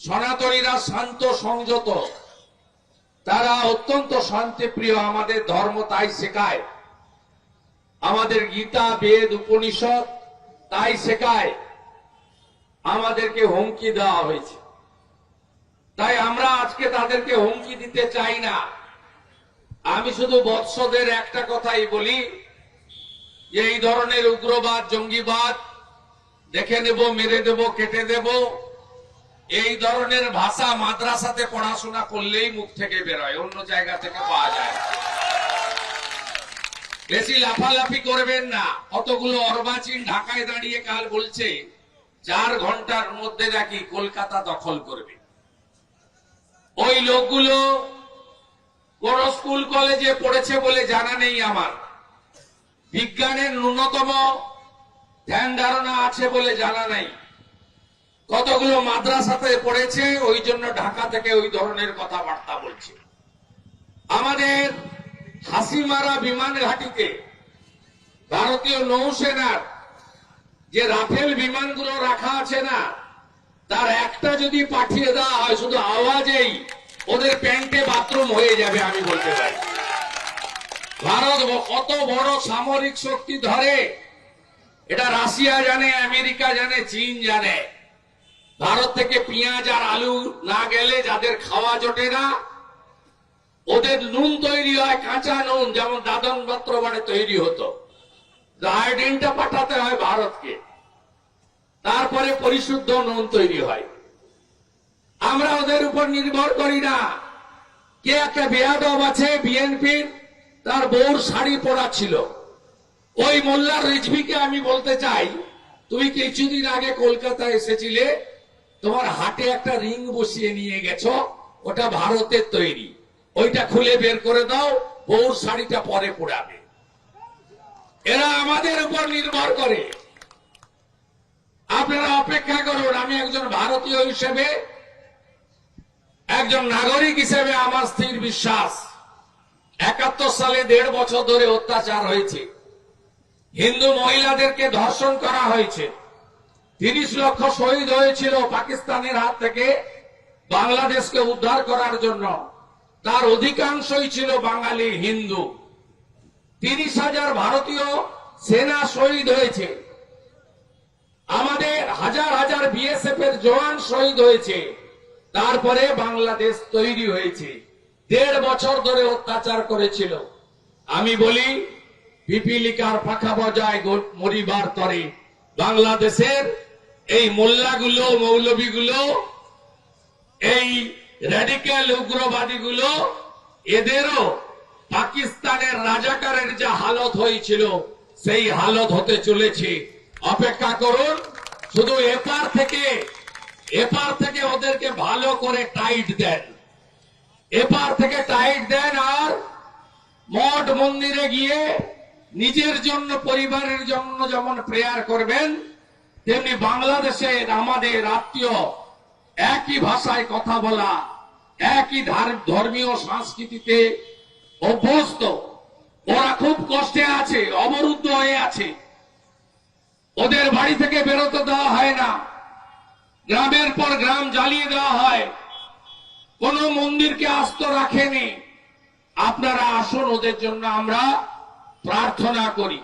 সনাতনীরা শান্ত সংযত, তারা অত্যন্ত শান্তিপ্রিয়। আমাদের ধর্ম তাই শেখায়, আমাদের গীতা বেদ উপনিষদ তাই শেখায়। আমাদেরকে হুমকি দেওয়া হয়েছে, তাই আমরা আজকে তাদেরকে হুমকি দিতে চাই না। আমি শুধু বৎসদের একটা কথাই বলি যে এই ধরনের উগ্রবাদ জঙ্গিবাদ দেখে নেব, মেরে দেব, কেটে দেব, এই ধরনের ভাষা মাদ্রাসাতে পড়াশোনা করলেই মুখ থেকে বেরোয়, অন্য জায়গা থেকে পাওয়া যায়। বেশি লাফালাফি করবেন না। কতগুলো অর্বাচীন ঢাকায় দাঁড়িয়ে কাল বলছে 4 ঘন্টার মধ্যে নাকি কলকাতা দখল করবে। ওই লোকগুলো কোন স্কুল কলেজে পড়েছে বলে জানা নেই আমার, বিজ্ঞানের ন্যূনতম ধ্যান ধারণা আছে বলে জানা নাই, কতগুলো মাদ্রাসাতে পড়েছে, ওই জন্য ঢাকা থেকে ওই ধরনের কথাবার্তা বলছে। আমাদের হাসিমারা বিমান ঘাঁটিতে ভারতীয় নৌসেনার যে রাফেল বিমানগুলো রাখা আছে না, তার একটা যদি পাঠিয়ে দেওয়া হয়, শুধু আওয়াজেই ওদের প্যান্টে বাথরুম হয়ে যাবে, আমি বলতে পারি। ভারত কত বড় সামরিক শক্তি ধরে এটা রাশিয়া জানে, আমেরিকা জানে, চীন জানে। ভারত থেকে পেঁয়াজ আর আলু না গেলে যাদের খাওয়া জোটে না, ওদের নুন তৈরি হয় কাঁচা নুন, যেমন দাদন পাত্র বাড়ে তৈরি হতো। আয়োডিনটা পাঠাতে হয় ভারতকে, তারপরে পরিশুদ্ধ নুন তৈরি হয়। আমরা ওদের উপর নির্ভর করি না। কে একটা বেয়াদব আছে বিএনপির, তার বউর শাড়ি পরা ছিল, ওই মোল্লা রিজভিকে আমি বলতে চাই, তুমি কিছুদিন আগে কলকাতায় এসেছিলে, তোমার হাটে একটা রিং বসিয়ে নিয়ে গেছো, ওটা ভারতের তৈরি, ওইটা খুলে বের করে দাও, বউর শাড়িটা পরে পরাবে। এরা আমাদের উপর নির্ভর করে। আপনারা অপেক্ষা করুন। আমি একজন ভারতীয় হিসেবে, একজন নাগরিক হিসেবে আমার স্থির বিশ্বাস, 71 সালে 1.5 বছর ধরে অত্যাচার হয়েছে, হিন্দু মহিলাদেরকে ধর্ষণ করা হয়েছে, 30 লক্ষ শহীদ হয়েছিল পাকিস্তানের হাত থেকে বাংলাদেশকে উদ্ধার করার জন্য, তার অধিকাংশই ছিল বাঙালি হিন্দু। 30,000 ভারতীয় সেনা শহীদ হয়েছে, আমাদের হাজার হাজার বিএসএফ এর জওয়ান শহীদ হয়েছে, তারপরে বাংলাদেশ তৈরি হয়েছে। 1.5 বছর ধরে অত্যাচার করেছিল। আমি বলি, পিপিলিকার পাখা বজায় মরিবার তরে, বাংলাদেশের এই মোল্লাগুলো, মৌলবীগুলো, এই র্যাডিক্যাল উগ্রবাদীগুলো, এদেরও পাকিস্তানের রাজাকারের যা হালত হয়েছিল সেই হালত হতে চলেছে। অপেক্ষা করুন। শুধু এপার থেকে ওদেরকে ভালো করে টাইট দেন, এপার থেকে টাইট দেন, আর মঠ মন্দিরে গিয়ে নিজের জন্য, পরিবারের জন্য যেমন প্রেয়ার করবেন, তেমনি বাংলাদেশের আমাদের আত্মীয়, একই ভাষায় কথা বলা, একই ধর্মীয় সংস্কৃতিতে অভ্যস্ত, ওরা খুব কষ্টে আছে, অবরুদ্ধ হয়ে আছে, ওদের বাড়ি থেকে বেরোতে দেওয়া হয় না, গ্রামের পর গ্রাম জ্বালিয়ে দেওয়া হয়, কোন মন্দিরকে আস্ত রাখেনি। আপনারা আসুন, ওদের জন্য আমরা প্রার্থনা করি।